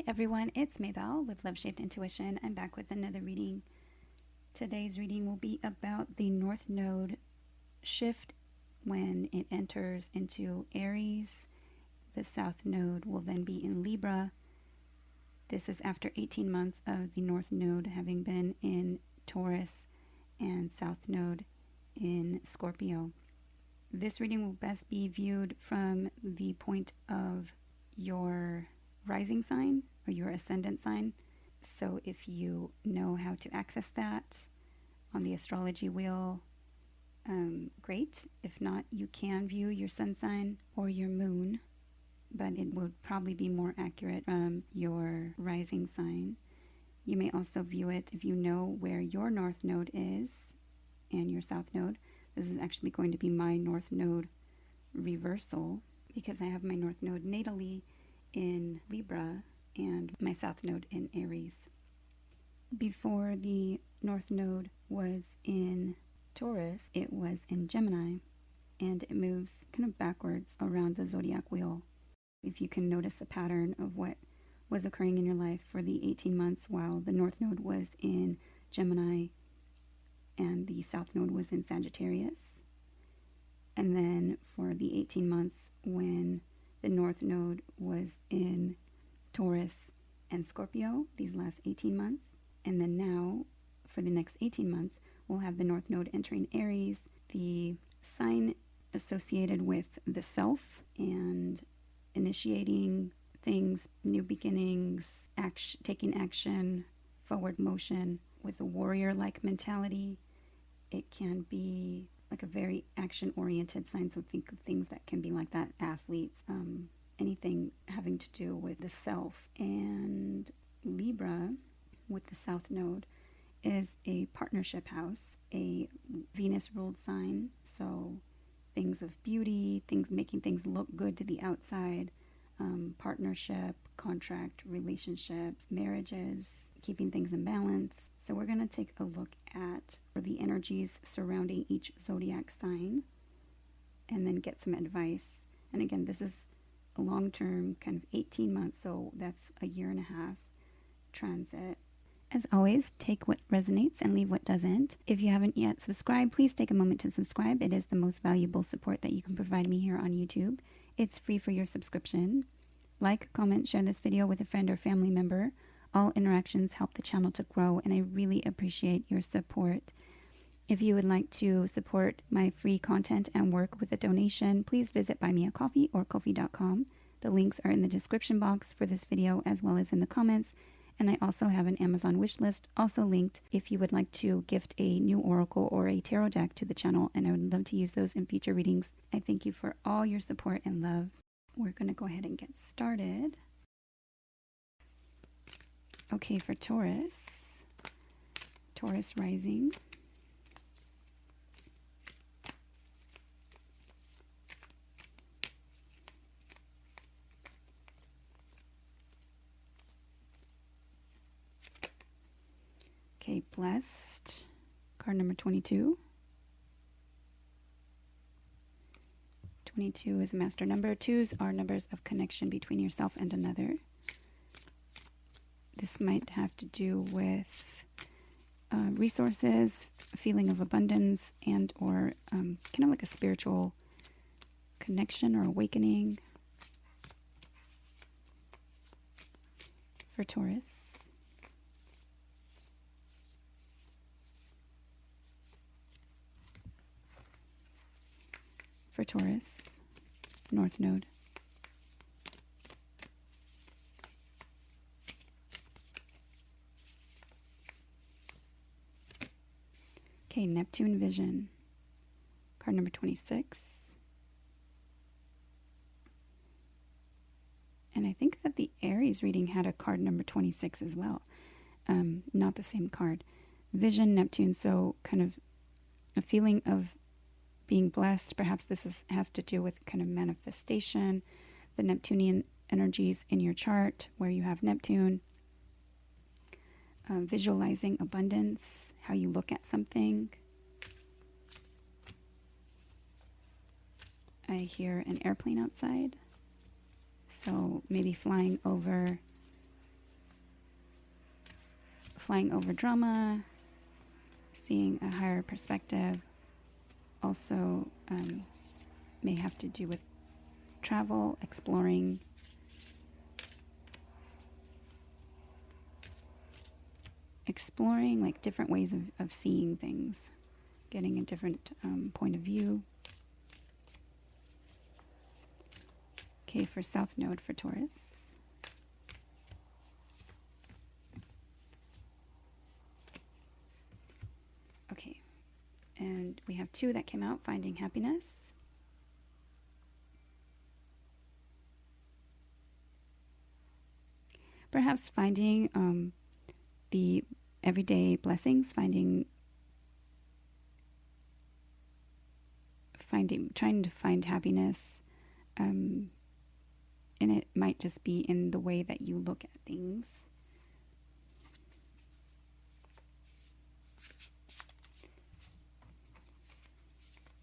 Hi everyone, it's Maybelle with Love Shaped Intuition. I'm back with another reading. Today's reading will be about the North Node shift when it enters into Aries. The South Node will then be in Libra. This is after 18 months of the North Node having been in Taurus and South Node in Scorpio. This reading will best be viewed from the point of your rising sign or your ascendant sign. So if you know how to access that on the astrology wheel, great. If not, you can view your sun sign or your moon, but it would probably be more accurate from your rising sign. You may also view it if you know where your North Node is and your South Node. This is actually going to be my North Node reversal because I have my North Node natally in Libra and my South Node in Aries. Before the North Node was in Taurus, it was in Gemini, and it moves kind of backwards around the zodiac wheel. If you can notice a pattern of what was occurring in your life for the 18 months while the North Node was in Gemini and the South Node was in Sagittarius. And then for the 18 months when the North Node was in Taurus and Scorpio, these last 18 months. And then now, for the next 18 months, we'll have the North Node entering Aries, the sign associated with the self and initiating things, new beginnings, taking action, forward motion with a warrior-like mentality. It can be like a very action-oriented sign, so think of things that can be like that, athletes, anything having to do with the self. And Libra, with the South Node, is a partnership house, a Venus-ruled sign, so things of beauty, making things look good to the outside, partnership, contract, relationships, marriages, keeping things in balance. So we're going to take a look at the energies surrounding each zodiac sign and then get some advice. And again, this is a long-term, kind of 18 months, so that's a year and a half transit. As always, take what resonates and leave what doesn't. If you haven't yet subscribed, please take a moment to subscribe. It is the most valuable support that you can provide me here on YouTube. It's free for your subscription. Like, comment, share this video with a friend or family member. All interactions help the channel to grow, and I really appreciate your support. If you would like to support my free content and work with a donation, please visit Buy Me a Coffee or Ko-fi.com. The links are in the description box for this video as well as in the comments. And I also have an Amazon wish list also linked if you would like to gift a new oracle or a tarot deck to the channel, and I would love to use those in future readings. I thank you for all your support and love. We're going to go ahead and get started. Okay, for Taurus rising. Okay, blessed, card number 22. 22 is a master number. 2s are numbers of connection between yourself and another. This might have to do with resources, a feeling of abundance, and or kind of like a spiritual connection or awakening for Taurus. For Taurus, North Node. Okay, Neptune vision, card number 26. And I think that the Aries reading had a card number 26 as well. Not the same card. Vision, Neptune, so kind of a feeling of being blessed. Perhaps this has to do with kind of manifestation, the Neptunian energies in your chart where you have Neptune. Visualizing abundance, how you look at something. I hear an airplane outside, so maybe flying over flying over drama, seeing a higher perspective. Also may have to do with travel, exploring. Exploring like different ways of seeing things, getting a different point of view. Okay, for South Node for Taurus. Okay, and we have 2 that came out, finding happiness. Perhaps finding the everyday blessings, trying to find happiness, and it might just be in the way that you look at things.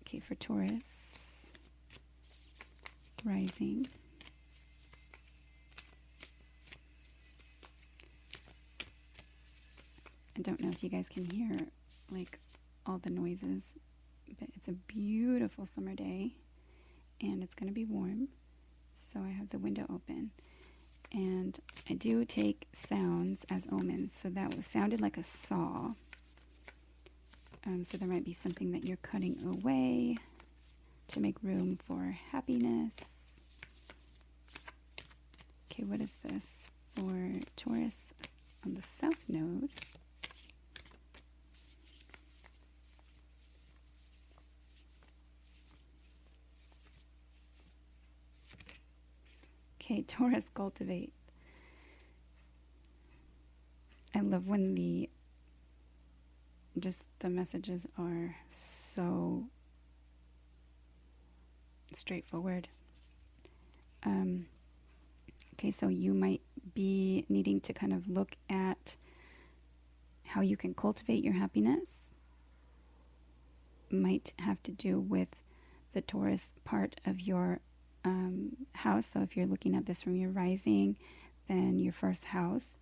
Okay, for Taurus, rising. I don't know if you guys can hear like all the noises, but it's a beautiful summer day and it's going to be warm. So I have the window open and I do take sounds as omens. So that sounded like a saw. So there might be something that you're cutting away to make room for happiness. Okay, what is this for Taurus on the South Node? Okay, Taurus, cultivate. I love when the messages are so straightforward. Okay, so you might be needing to kind of look at how you can cultivate your happiness. Might have to do with the Taurus part of your house. So if you're looking at this from your rising, then your first house,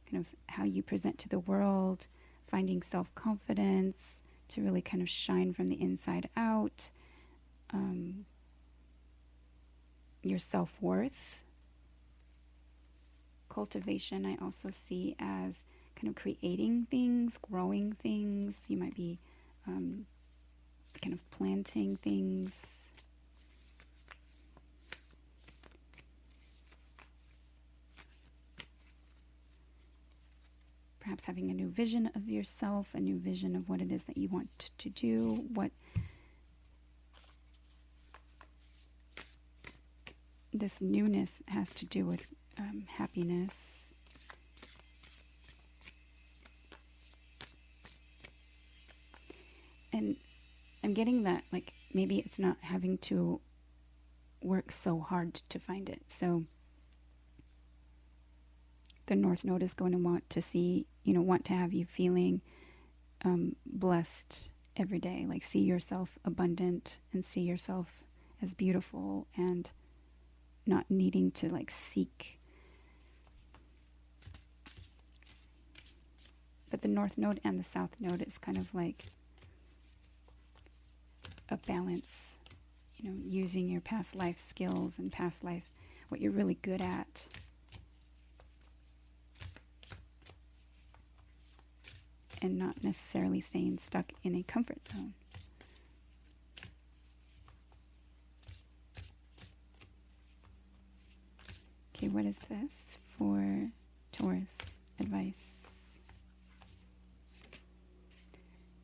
kind of how you present to the world, finding self-confidence to really kind of shine from the inside out, your self-worth. Cultivation I also see as kind of creating things, growing things. You might be kind of planting things. Perhaps having a new vision of yourself, a new vision of what it is that you want to do, what this newness has to do with happiness. And I'm getting that, like, maybe it's not having to work so hard to find it. So the North Node is going to want to see, want to have you feeling blessed every day. Like, see yourself abundant and see yourself as beautiful and not needing to, like, seek. But the North Node and the South Node is kind of like a balance, using your past life skills and past life, what you're really good at. And not necessarily staying stuck in a comfort zone. Okay, what is this for Taurus advice?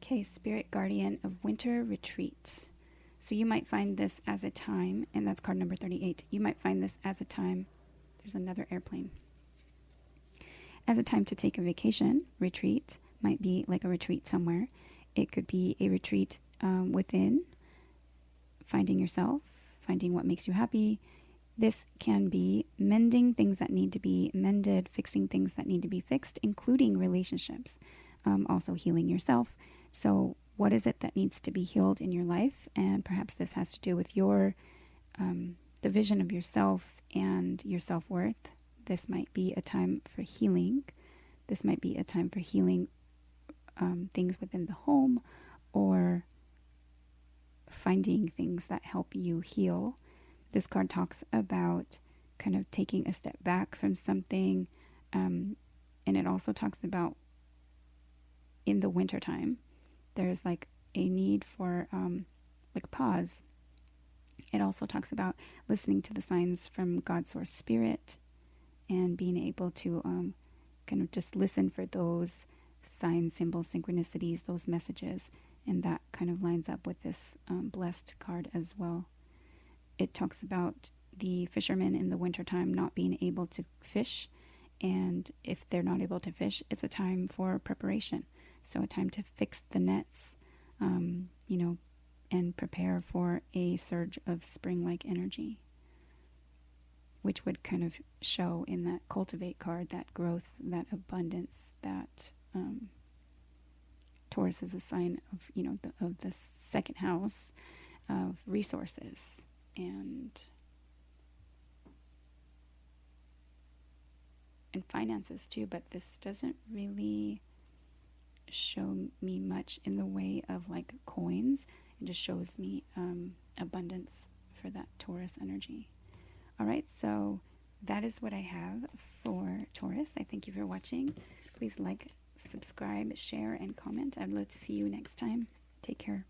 Okay, Spirit Guardian of Winter Retreat. So you might find this as a time, and that's card number 38. You might find this as a time. There's another airplane. As a time to take a vacation, retreat. Might be like a retreat somewhere. It could be a retreat within, finding yourself, finding what makes you happy. This can be mending things that need to be mended, fixing things that need to be fixed, including relationships. Also healing yourself. So what is it that needs to be healed in your life? And perhaps this has to do with your the vision of yourself and your self-worth. This might be a time for healing this might be a time for healing things within the home, or finding things that help you heal. This card talks about kind of taking a step back from something, and it also talks about in the wintertime, there's like a need for like pause. It also talks about listening to the signs from God's source spirit and being able to kind of just listen for those signs, symbols, synchronicities, those messages. And that kind of lines up with this blessed card as well. It talks about the fishermen in the wintertime not being able to fish. And if they're not able to fish, it's a time for preparation. So a time to fix the nets, and prepare for a surge of spring-like energy, which would kind of show in that cultivate card, that growth, that abundance, that Taurus is a sign of, of the second house of resources and finances too, but this doesn't really show me much in the way of like coins. It just shows me abundance for that Taurus energy. All right, so that is what I have for Taurus. I thank you for watching. Please like, subscribe, share, and comment. I'd love to see you next time. Take care.